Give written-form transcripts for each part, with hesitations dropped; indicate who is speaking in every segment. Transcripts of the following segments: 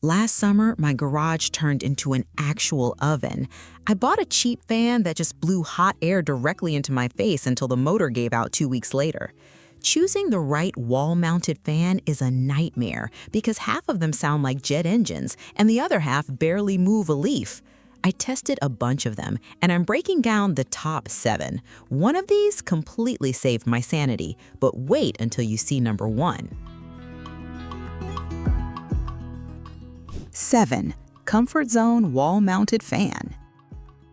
Speaker 1: Last summer, my garage turned into an actual oven. I bought a cheap fan that just blew hot air directly into my face until the motor gave out 2 weeks later. Choosing the right wall-mounted fan is a nightmare because half of them sound like jet engines and the other half barely move a leaf. I tested a bunch of them, and I'm breaking down the top 7. One of these completely saved my sanity, but wait until you see number 1. 7. Comfort Zone Wall-Mounted Fan.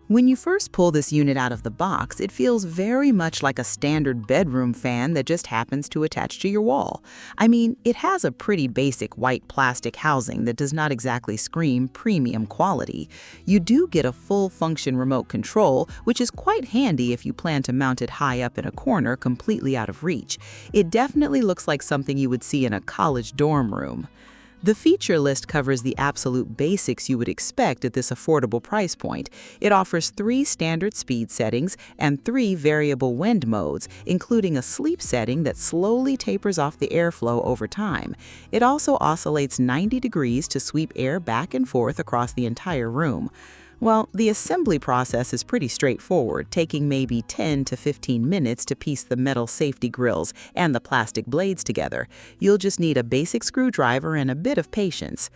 Speaker 1: When you first pull this unit out of the box, it feels very much like a standard bedroom fan that just happens to attach to your wall. I mean, it has a pretty basic white plastic housing that does not exactly scream premium quality. You do get a full-function remote control, which is quite handy if you plan to mount it high up in a corner completely out of reach. It definitely looks like something you would see in a college dorm room. The feature list covers the absolute basics you would expect at this affordable price point. It offers 3 standard speed settings and 3 variable wind modes, including a sleep setting that slowly tapers off the airflow over time. It also oscillates 90 degrees to sweep air back and forth across the entire room. Well, the assembly process is pretty straightforward, taking maybe 10 to 15 minutes to piece the metal safety grills and the plastic blades together. You'll just need a basic screwdriver and a bit of patience.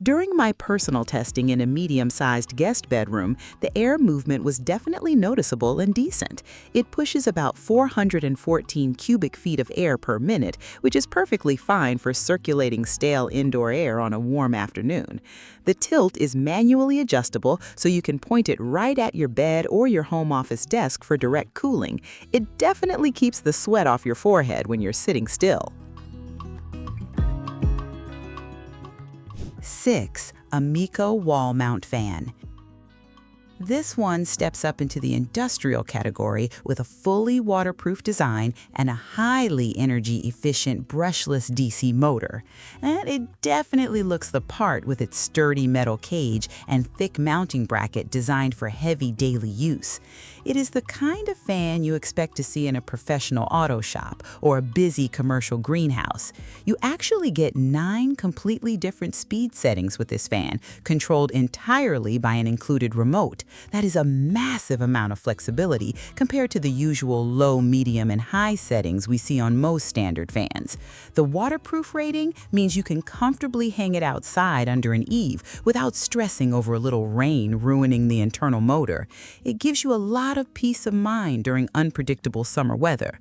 Speaker 1: During my personal testing in a medium-sized guest bedroom, the air movement was definitely noticeable and decent. It pushes about 414 cubic feet of air per minute, which is perfectly fine for circulating stale indoor air on a warm afternoon. The tilt is manually adjustable, so you can point it right at your bed or your home office desk for direct cooling. It definitely keeps the sweat off your forehead when you're sitting still. 6. Amico Wall Mount Fan. This one steps up into the industrial category with a fully waterproof design and a highly energy-efficient brushless DC motor. And it definitely looks the part with its sturdy metal cage and thick mounting bracket designed for heavy daily use. It is the kind of fan you expect to see in a professional auto shop or a busy commercial greenhouse. You actually get 9 completely different speed settings with this fan, controlled entirely by an included remote. That is a massive amount of flexibility compared to the usual low, medium, and high settings we see on most standard fans. The waterproof rating means you can comfortably hang it outside under an eave without stressing over a little rain ruining the internal motor. It gives you a lot of peace of mind during unpredictable summer weather.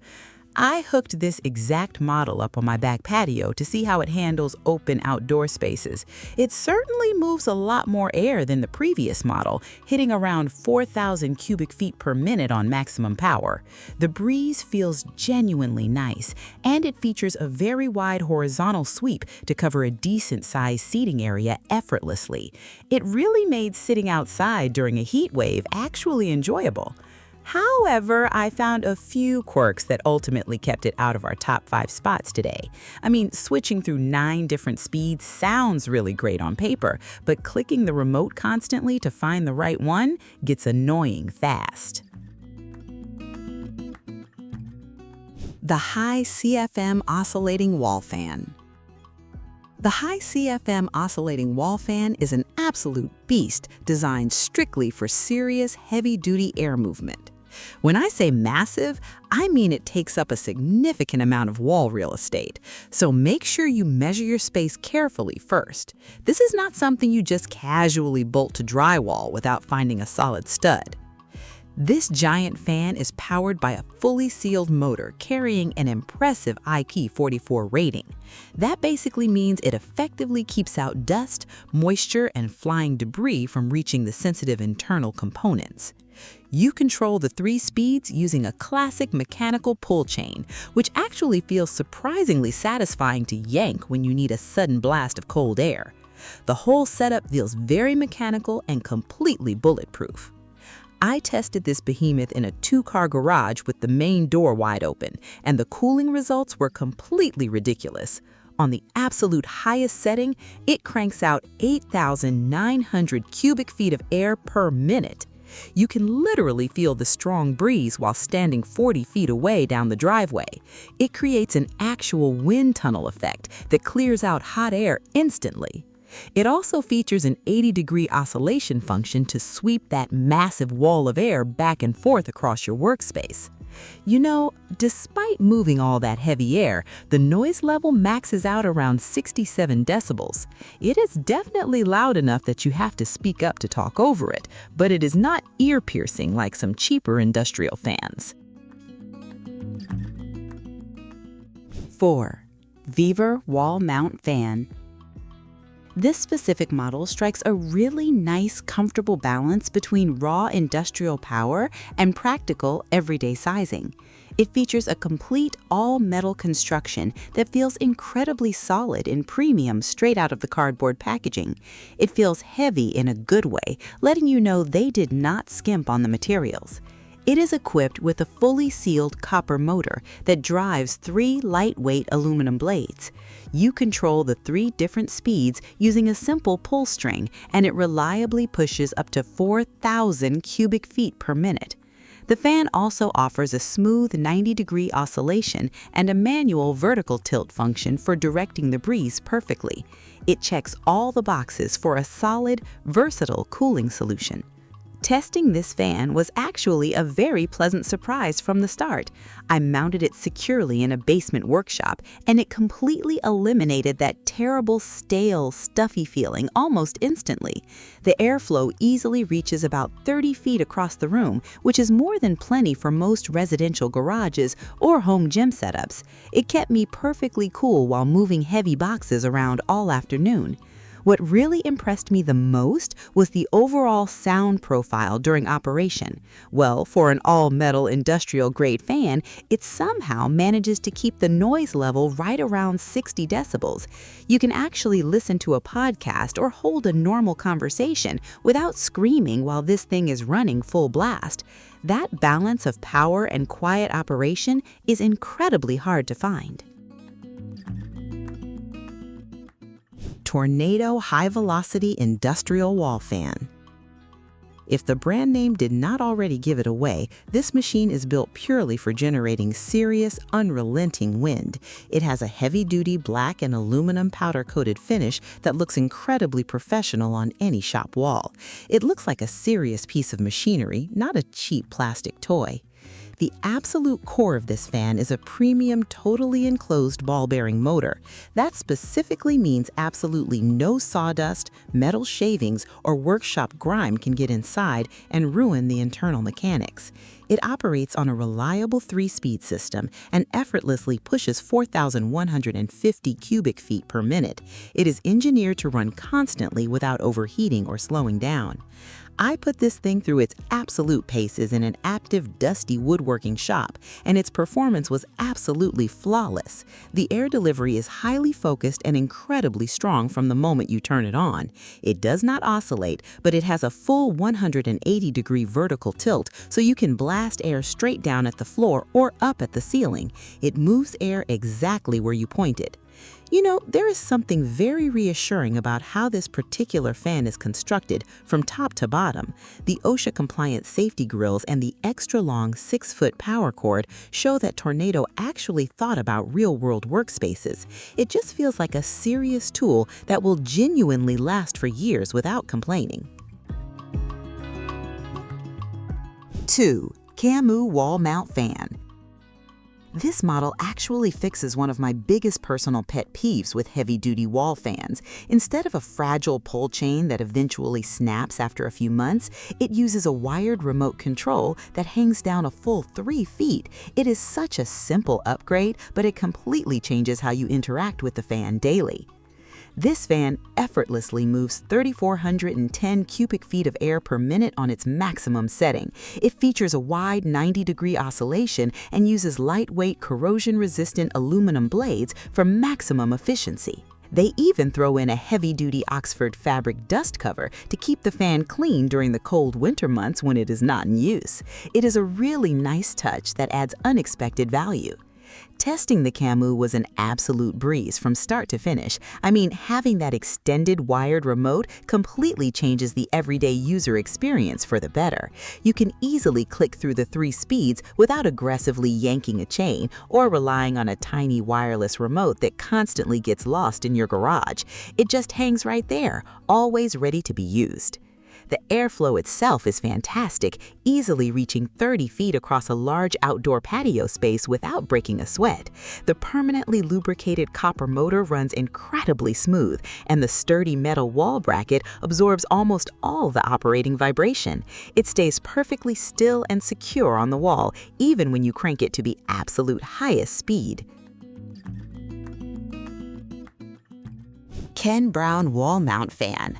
Speaker 1: I hooked this exact model up on my back patio to see how it handles open outdoor spaces. It certainly moves a lot more air than the previous model, hitting around 4,000 cubic feet per minute on maximum power. The breeze feels genuinely nice, and it features a very wide horizontal sweep to cover a decent-sized seating area effortlessly. It really made sitting outside during a heat wave actually enjoyable. However, I found a few quirks that ultimately kept it out of our top 5 spots today. I mean, switching through 9 different speeds sounds really great on paper, but clicking the remote constantly to find the right one gets annoying fast. The HiCFM Oscillating Wall Fan. The HiCFM Oscillating Wall Fan is an absolute beast designed strictly for serious, heavy-duty air movement. When I say massive, I mean it takes up a significant amount of wall real estate, so make sure you measure your space carefully first. This is not something you just casually bolt to drywall without finding a solid stud. This giant fan is powered by a fully sealed motor carrying an impressive IP44 rating. That basically means it effectively keeps out dust, moisture, and flying debris from reaching the sensitive internal components. You control the 3 speeds using a classic mechanical pull chain, which actually feels surprisingly satisfying to yank when you need a sudden blast of cold air. The whole setup feels very mechanical and completely bulletproof. I tested this behemoth in a 2-car garage with the main door wide open, and the cooling results were completely ridiculous. On the absolute highest setting, it cranks out 8,900 cubic feet of air per minute. You can literally feel the strong breeze while standing 40 feet away down the driveway. It creates an actual wind tunnel effect that clears out hot air instantly. It also features an 80-degree oscillation function to sweep that massive wall of air back and forth across your workspace. You know, despite moving all that heavy air, the noise level maxes out around 67 decibels. It is definitely loud enough that you have to speak up to talk over it, but it is not ear-piercing like some cheaper industrial fans. 4. Vevor Wall Mount Fan. This specific model strikes a really nice, comfortable balance between raw industrial power and practical, everyday sizing. It features a complete all-metal construction that feels incredibly solid and premium straight out of the cardboard packaging. It feels heavy in a good way, letting you know they did not skimp on the materials. It is equipped with a fully sealed copper motor that drives 3 lightweight aluminum blades. You control the 3 different speeds using a simple pull string, and it reliably pushes up to 4,000 cubic feet per minute. The fan also offers a smooth 90-degree oscillation and a manual vertical tilt function for directing the breeze perfectly. It checks all the boxes for a solid, versatile cooling solution. Testing this fan was actually a very pleasant surprise from the start. I mounted it securely in a basement workshop, and it completely eliminated that terrible, stale, stuffy feeling almost instantly. The airflow easily reaches about 30 feet across the room, which is more than plenty for most residential garages or home gym setups. It kept me perfectly cool while moving heavy boxes around all afternoon. What really impressed me the most was the overall sound profile during operation. Well, for an all-metal industrial-grade fan, it somehow manages to keep the noise level right around 60 decibels. You can actually listen to a podcast or hold a normal conversation without screaming while this thing is running full blast. That balance of power and quiet operation is incredibly hard to find. Tornado High-Velocity Industrial Wall Fan. If the brand name did not already give it away, this machine is built purely for generating serious, unrelenting wind. It has a heavy-duty black and aluminum powder-coated finish that looks incredibly professional on any shop wall. It looks like a serious piece of machinery, not a cheap plastic toy. The absolute core of this fan is a premium, totally enclosed ball-bearing motor. That specifically means absolutely no sawdust, metal shavings, or workshop grime can get inside and ruin the internal mechanics. It operates on a reliable 3-speed system and effortlessly pushes 4,150 cubic feet per minute. It is engineered to run constantly without overheating or slowing down. I put this thing through its absolute paces in an active, dusty woodworking shop, and its performance was absolutely flawless. The air delivery is highly focused and incredibly strong from the moment you turn it on. It does not oscillate, but it has a full 180-degree vertical tilt, so you can blast air straight down at the floor or up at the ceiling. It moves air exactly where you point it. You know, there is something very reassuring about how this particular fan is constructed from top to bottom. The OSHA-compliant safety grills and the extra-long 6-foot power cord show that Tornado actually thought about real-world workspaces. It just feels like a serious tool that will genuinely last for years without complaining. 2. Cammoo Wall Mount Fan. This model actually fixes one of my biggest personal pet peeves with heavy-duty wall fans. Instead of a fragile pull chain that eventually snaps after a few months, it uses a wired remote control that hangs down a full 3 feet. It is such a simple upgrade, but it completely changes how you interact with the fan daily. This fan effortlessly moves 3,410 cubic feet of air per minute on its maximum setting. It features a wide 90-degree oscillation and uses lightweight, corrosion-resistant aluminum blades for maximum efficiency. They even throw in a heavy-duty Oxford fabric dust cover to keep the fan clean during the cold winter months when it is not in use. It is a really nice touch that adds unexpected value. Testing the Cammoo was an absolute breeze from start to finish. I mean, having that extended wired remote completely changes the everyday user experience for the better. You can easily click through the 3 speeds without aggressively yanking a chain or relying on a tiny wireless remote that constantly gets lost in your garage. It just hangs right there, always ready to be used. The airflow itself is fantastic, easily reaching 30 feet across a large outdoor patio space without breaking a sweat. The permanently lubricated copper motor runs incredibly smooth, and the sturdy metal wall bracket absorbs almost all the operating vibration. It stays perfectly still and secure on the wall, even when you crank it to the absolute highest speed. Ken Brown Wall Mount Fan.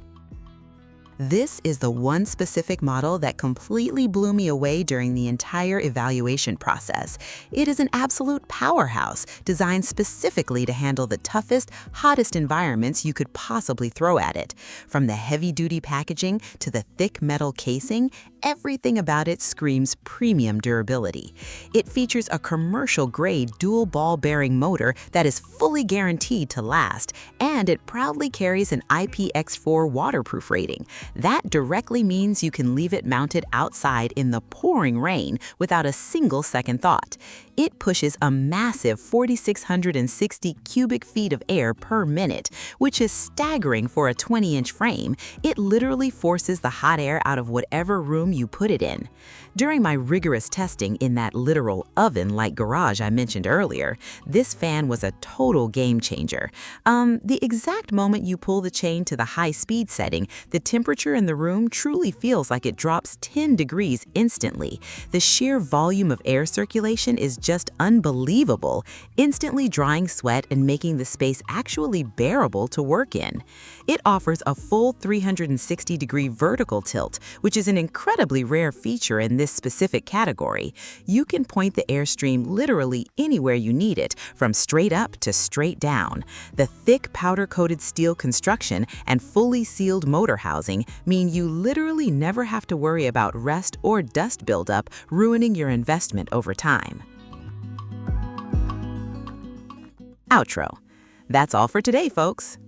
Speaker 1: This is the one specific model that completely blew me away during the entire evaluation process. It is an absolute powerhouse, designed specifically to handle the toughest, hottest environments you could possibly throw at it. From the heavy-duty packaging to the thick metal casing, everything about it screams premium durability. It features a commercial-grade dual ball bearing motor that is fully guaranteed to last, and it proudly carries an IPX4 waterproof rating. That directly means you can leave it mounted outside in the pouring rain without a single second thought. It pushes a massive 4,660 cubic feet of air per minute, which is staggering for a 20-inch frame. It literally forces the hot air out of whatever room you put it in. During my rigorous testing in that literal oven-like garage I mentioned earlier, this fan was a total game changer. The exact moment you pull the chain to the high speed setting, the temperature in the room truly feels like it drops 10 degrees instantly. The sheer volume of air circulation is just unbelievable, instantly drying sweat and making the space actually bearable to work in. It offers a full 360-degree vertical tilt, which is an incredibly rare feature in this specific category. You can point the airstream literally anywhere you need it, from straight up to straight down. The thick powder-coated steel construction and fully sealed motor housing mean you literally never have to worry about rust or dust buildup ruining your investment over time. Outro. That's all for today, folks.